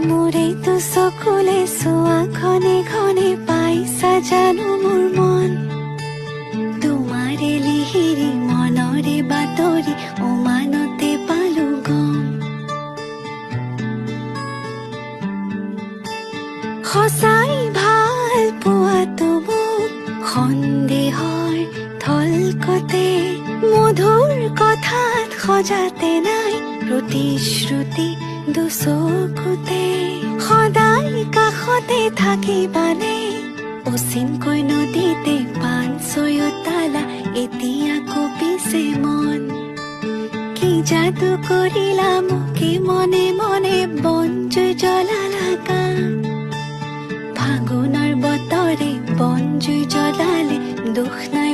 মোৰেতো চকুলে চোৱা ঘনে ঘনে পাইছা জানো মোৰ মন তোমাৰে লিহিৰি মনৰে বাতৰি উমানতে পালো গম সঁচাই ভাল পোৱাটো মোক সন্দেহৰ থলকতে মধুৰ কথাত সজাতে নাই প্ৰতিশ্ৰুতি দুচকুতে সদায় কাষতে থাকিবানে অচিনকৈ নদীতে পান ছয়তালা এতিয়া কঁপিছে মন কি যাদু কৰিলা মোকে মনে মনে বনজুই জ্বলালা গান ফাগুনৰ বতৰে বনজুই জ্বলালে দুখ না